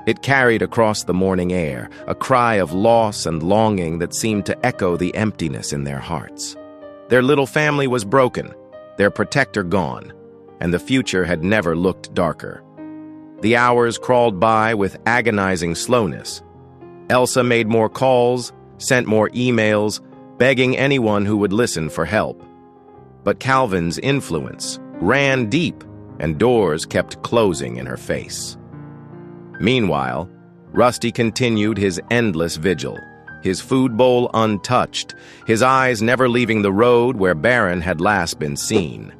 It carried across the morning air, a cry of loss and longing that seemed to echo the emptiness in their hearts. Their little family was broken, their protector gone, and the future had never looked darker. The hours crawled by with agonizing slowness. Elsa made more calls, sent more emails, begging anyone who would listen for help. But Calvin's influence ran deep, and doors kept closing in her face. Meanwhile, Rusty continued his endless vigil, his food bowl untouched, his eyes never leaving the road where Baron had last been seen.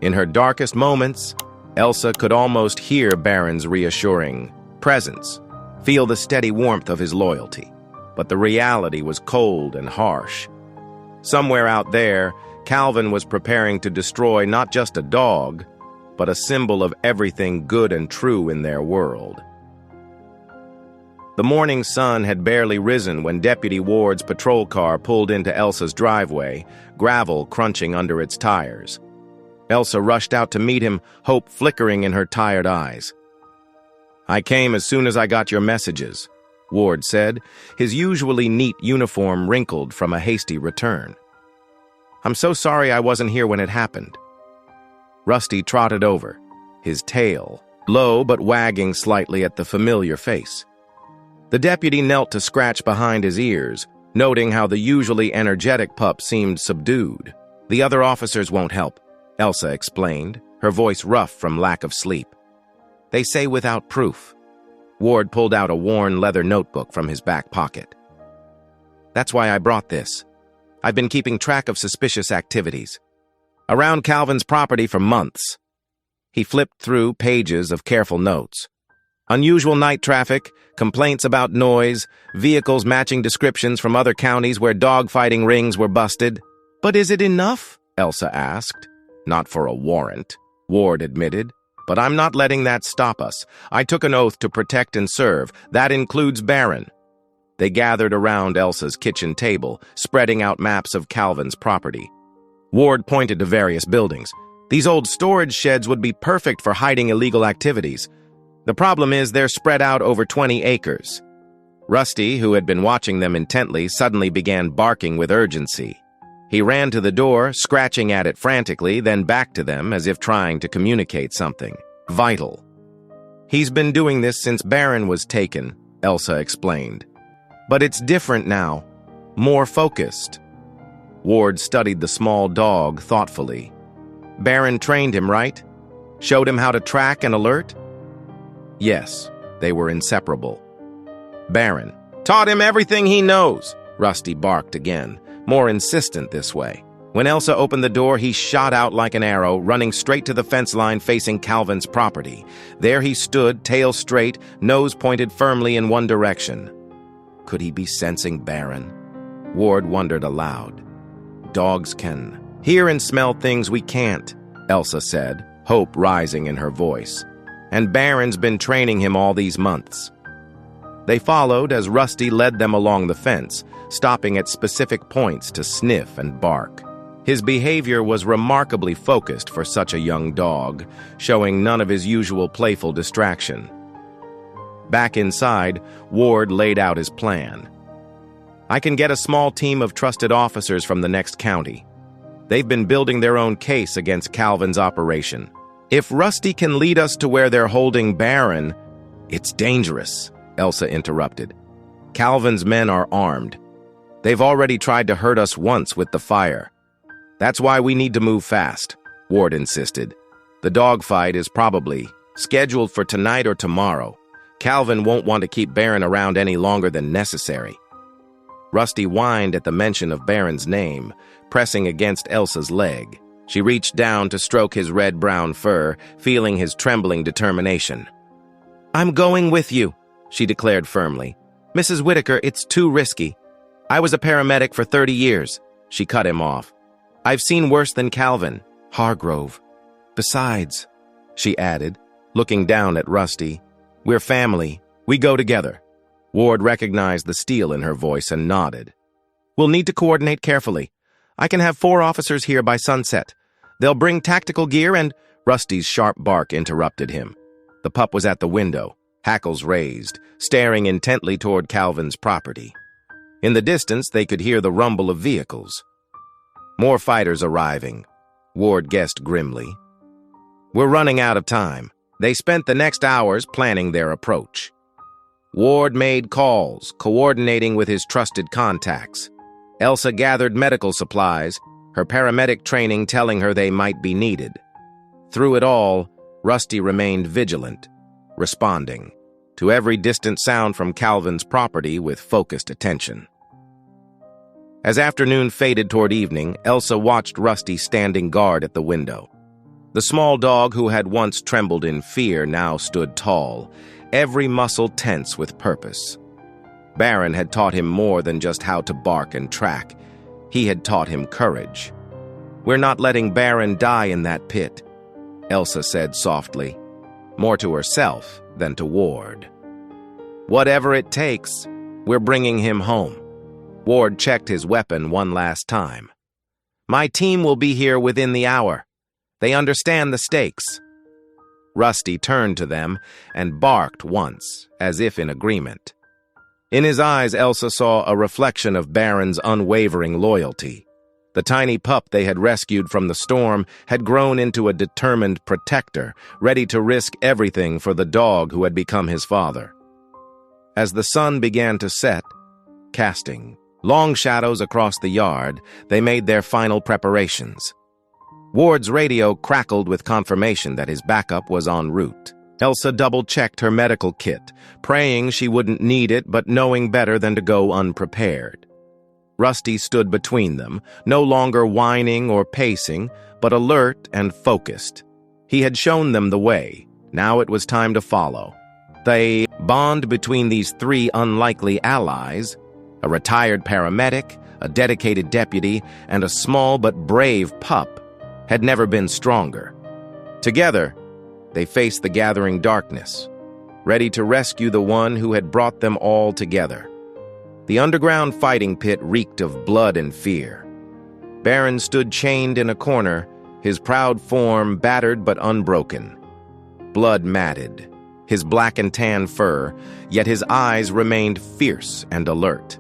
In her darkest moments, Elsa could almost hear Baron's reassuring presence, feel the steady warmth of his loyalty. But the reality was cold and harsh. Somewhere out there, Calvin was preparing to destroy not just a dog, but a symbol of everything good and true in their world. The morning sun had barely risen when Deputy Ward's patrol car pulled into Elsa's driveway, gravel crunching under its tires. Elsa rushed out to meet him, hope flickering in her tired eyes. "I came as soon as I got your messages," Ward said, his usually neat uniform wrinkled from a hasty return. "I'm so sorry I wasn't here when it happened." Rusty trotted over, his tail low but wagging slightly at the familiar face. The deputy knelt to scratch behind his ears, noting how the usually energetic pup seemed subdued. "The other officers won't help," Elsa explained, her voice rough from lack of sleep. "They say without proof." Ward pulled out a worn leather notebook from his back pocket. "That's why I brought this. I've been keeping track of suspicious activities around Calvin's property for months." He flipped through pages of careful notes. Unusual night traffic, complaints about noise, vehicles matching descriptions from other counties where dogfighting rings were busted. "But is it enough?" Elsa asked. "Not for a warrant," Ward admitted. "But I'm not letting that stop us. I took an oath to protect and serve. That includes Baron." They gathered around Elsa's kitchen table, spreading out maps of Calvin's property. Ward pointed to various buildings. "These old storage sheds would be perfect for hiding illegal activities. The problem is they're spread out over 20 acres. Rusty, who had been watching them intently, suddenly began barking with urgency. He ran to the door, scratching at it frantically, then back to them as if trying to communicate something vital. "He's been doing this since Baron was taken," Elsa explained. "But it's different now, more focused." Ward studied the small dog thoughtfully. "Baron trained him, right? Showed him how to track and alert?" Yes, they were inseparable. "Baron taught him everything he knows," Rusty barked again, more insistent this way. When Elsa opened the door, he shot out like an arrow, running straight to the fence line facing Calvin's property. There he stood, tail straight, nose pointed firmly in one direction. Could he be sensing Baron? Ward wondered aloud. "Dogs can hear and smell things we can't," Elsa said, hope rising in her voice. "And Baron's been training him all these months." They followed as Rusty led them along the fence, stopping at specific points to sniff and bark. His behavior was remarkably focused for such a young dog, showing none of his usual playful distraction. Back inside, Ward laid out his plan. "I can get a small team of trusted officers from the next county. They've been building their own case against Calvin's operation. If Rusty can lead us to where they're holding Baron—" "It's dangerous," Elsa interrupted. "Calvin's men are armed. They've already tried to hurt us once with the fire. That's why we need to move fast," Ward insisted. "The dogfight is probably scheduled for tonight or tomorrow. Calvin won't want to keep Baron around any longer than necessary." Rusty whined at the mention of Baron's name, pressing against Elsa's leg. She reached down to stroke his red-brown fur, feeling his trembling determination. "I'm going with you," she declared firmly. "Mrs. Whitaker, it's too risky. I was a paramedic for 30 years. She cut him off. "I've seen worse than Calvin, Hargrove. Besides," she added, looking down at Rusty, "we're family. We go together." Ward recognized the steel in her voice and nodded. "We'll need to coordinate carefully. I can have 4 officers here by sunset. They'll bring tactical gear and—" Rusty's sharp bark interrupted him. The pup was at the window, hackles raised, staring intently toward Calvin's property. In the distance, they could hear the rumble of vehicles. "More fighters arriving," Ward guessed grimly. "We're running out of time." They spent the next hours planning their approach. Ward made calls, coordinating with his trusted contacts. Elsa gathered medical supplies, her paramedic training telling her they might be needed. Through it all, Rusty remained vigilant, responding to every distant sound from Calvin's property with focused attention. As afternoon faded toward evening, Elsa watched Rusty standing guard at the window. The small dog who had once trembled in fear now stood tall, every muscle tense with purpose. Baron had taught him more than just how to bark and track. He had taught him courage. "We're not letting Baron die in that pit," Elsa said softly, more to herself than to Ward. "Whatever it takes, we're bringing him home." Ward checked his weapon one last time. "My team will be here within the hour. They understand the stakes." Rusty turned to them and barked once, as if in agreement. In his eyes, Elsa saw a reflection of Baron's unwavering loyalty. The tiny pup they had rescued from the storm had grown into a determined protector, ready to risk everything for the dog who had become his father. As the sun began to set, casting long shadows across the yard, they made their final preparations. Ward's radio crackled with confirmation that his backup was en route. Elsa double-checked her medical kit, praying she wouldn't need it but knowing better than to go unprepared. Rusty stood between them, no longer whining or pacing, but alert and focused. He had shown them the way. Now it was time to follow. The bond between these three unlikely allies, a retired paramedic, a dedicated deputy, and a small but brave pup, had never been stronger. Together, they faced the gathering darkness, ready to rescue the one who had brought them all together. The underground fighting pit reeked of blood and fear. Baron stood chained in a corner, his proud form battered but unbroken. Blood matted, his black and tan fur, yet his eyes remained fierce and alert.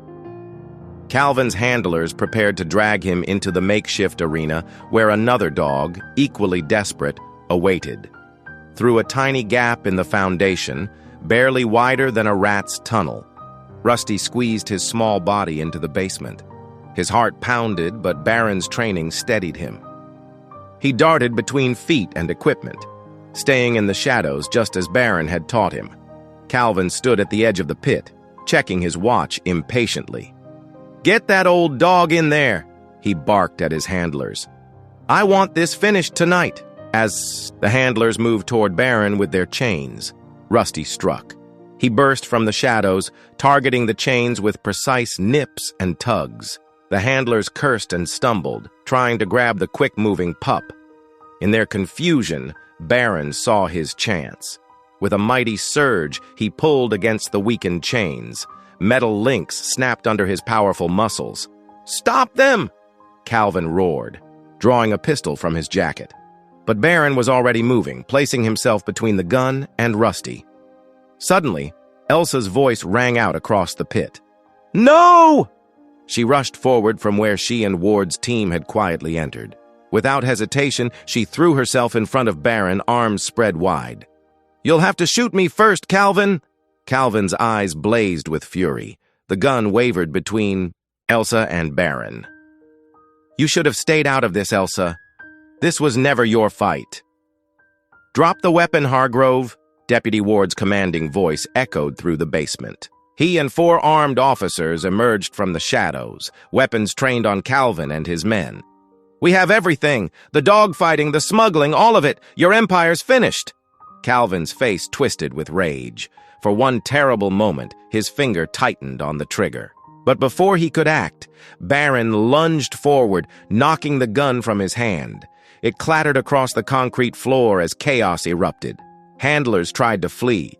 Calvin's handlers prepared to drag him into the makeshift arena where another dog, equally desperate, awaited. Through a tiny gap in the foundation, barely wider than a rat's tunnel, Rusty squeezed his small body into the basement. His heart pounded, but Baron's training steadied him. He darted between feet and equipment, staying in the shadows just as Baron had taught him. Calvin stood at the edge of the pit, checking his watch impatiently. "Get that old dog in there," he barked at his handlers. "I want this finished tonight." As the handlers moved toward Baron with their chains, Rusty struck. He burst from the shadows, targeting the chains with precise nips and tugs. The handlers cursed and stumbled, trying to grab the quick-moving pup. In their confusion, Baron saw his chance. With a mighty surge, he pulled against the weakened chains. Metal links snapped under his powerful muscles. "Stop them!" Calvin roared, drawing a pistol from his jacket. But Baron was already moving, placing himself between the gun and Rusty. Suddenly, Elsa's voice rang out across the pit. "No!" She rushed forward from where she and Ward's team had quietly entered. Without hesitation, she threw herself in front of Baron, arms spread wide. "You'll have to shoot me first, Calvin!" Calvin's eyes blazed with fury. The gun wavered between Elsa and Baron. "You should have stayed out of this, Elsa. This was never your fight." "Drop the weapon, Hargrove," Deputy Ward's commanding voice echoed through the basement. He and 4 armed officers emerged from the shadows, weapons trained on Calvin and his men. "We have everything, the dogfighting, the smuggling, all of it. Your empire's finished." Calvin's face twisted with rage. For one terrible moment, his finger tightened on the trigger. But before he could act, Baron lunged forward, knocking the gun from his hand. It clattered across the concrete floor as chaos erupted. Handlers tried to flee.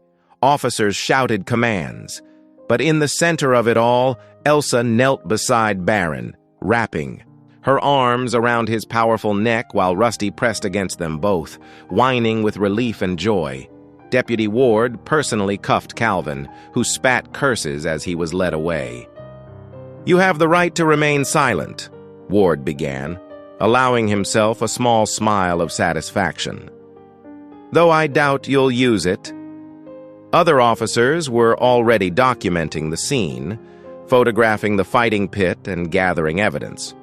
Officers shouted commands. But in the center of it all, Elsa knelt beside Baron, rapping, her arms around his powerful neck while Rusty pressed against them both, whining with relief and joy. Deputy Ward personally cuffed Calvin, who spat curses as he was led away. "You have the right to remain silent," Ward began, allowing himself a small smile of satisfaction. "Though I doubt you'll use it." Other officers were already documenting the scene, photographing the fighting pit and gathering evidence.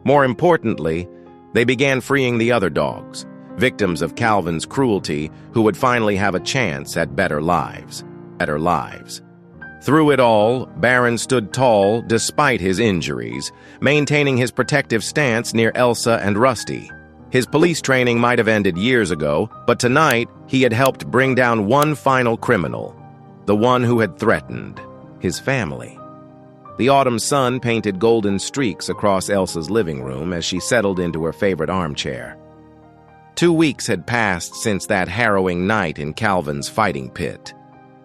More importantly, they began freeing the other dogs, victims of Calvin's cruelty who would finally have a chance at better lives. Through it all, Baron stood tall despite his injuries, maintaining his protective stance near Elsa and Rusty. His police training might have ended years ago, but tonight he had helped bring down one final criminal, the one who had threatened his family. The autumn sun painted golden streaks across Elsa's living room as she settled into her favorite armchair. 2 weeks had passed since that harrowing night in Calvin's fighting pit.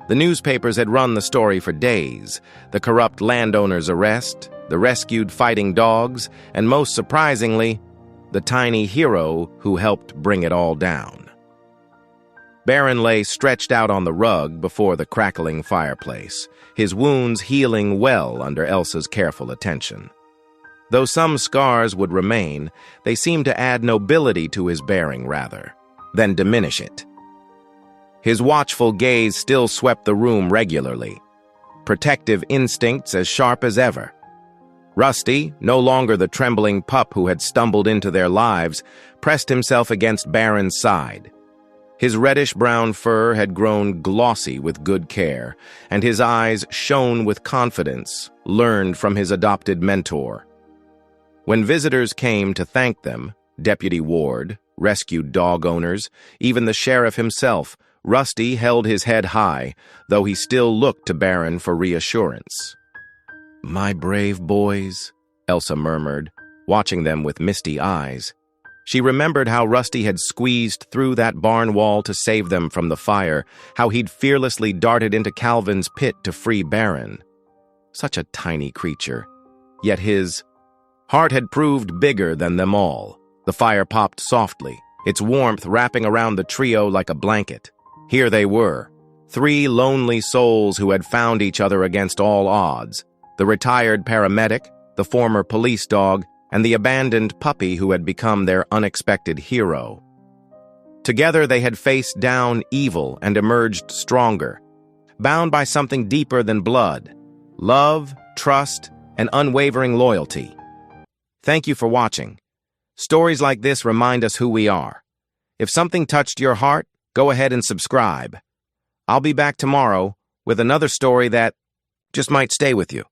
The newspapers had run the story for days: the corrupt landowner's arrest, the rescued fighting dogs, and most surprisingly, the tiny hero who helped bring it all down. Baron lay stretched out on the rug before the crackling fireplace, his wounds healing well under Elsa's careful attention. Though some scars would remain, they seemed to add nobility to his bearing rather than diminish it. His watchful gaze still swept the room regularly, protective instincts as sharp as ever. Rusty, no longer the trembling pup who had stumbled into their lives, pressed himself against Baron's side. His reddish-brown fur had grown glossy with good care, and his eyes shone with confidence, learned from his adopted mentor. When visitors came to thank them, Deputy Ward, rescued dog owners, even the sheriff himself, Rusty held his head high, though he still looked to Baron for reassurance. "My brave boys," Elsa murmured, watching them with misty eyes. She remembered how Rusty had squeezed through that barn wall to save them from the fire, how he'd fearlessly darted into Calvin's pit to free Baron. Such a tiny creature, yet his heart had proved bigger than them all. The fire popped softly, its warmth wrapping around the trio like a blanket. Here they were, 3 lonely souls who had found each other against all odds: the retired paramedic, the former police dog, and the abandoned puppy who had become their unexpected hero. Together they had faced down evil and emerged stronger, bound by something deeper than blood: love, trust, and unwavering loyalty. Thank you for watching. Stories like this remind us who we are. If something touched your heart, go ahead and subscribe. I'll be back tomorrow with another story that just might stay with you.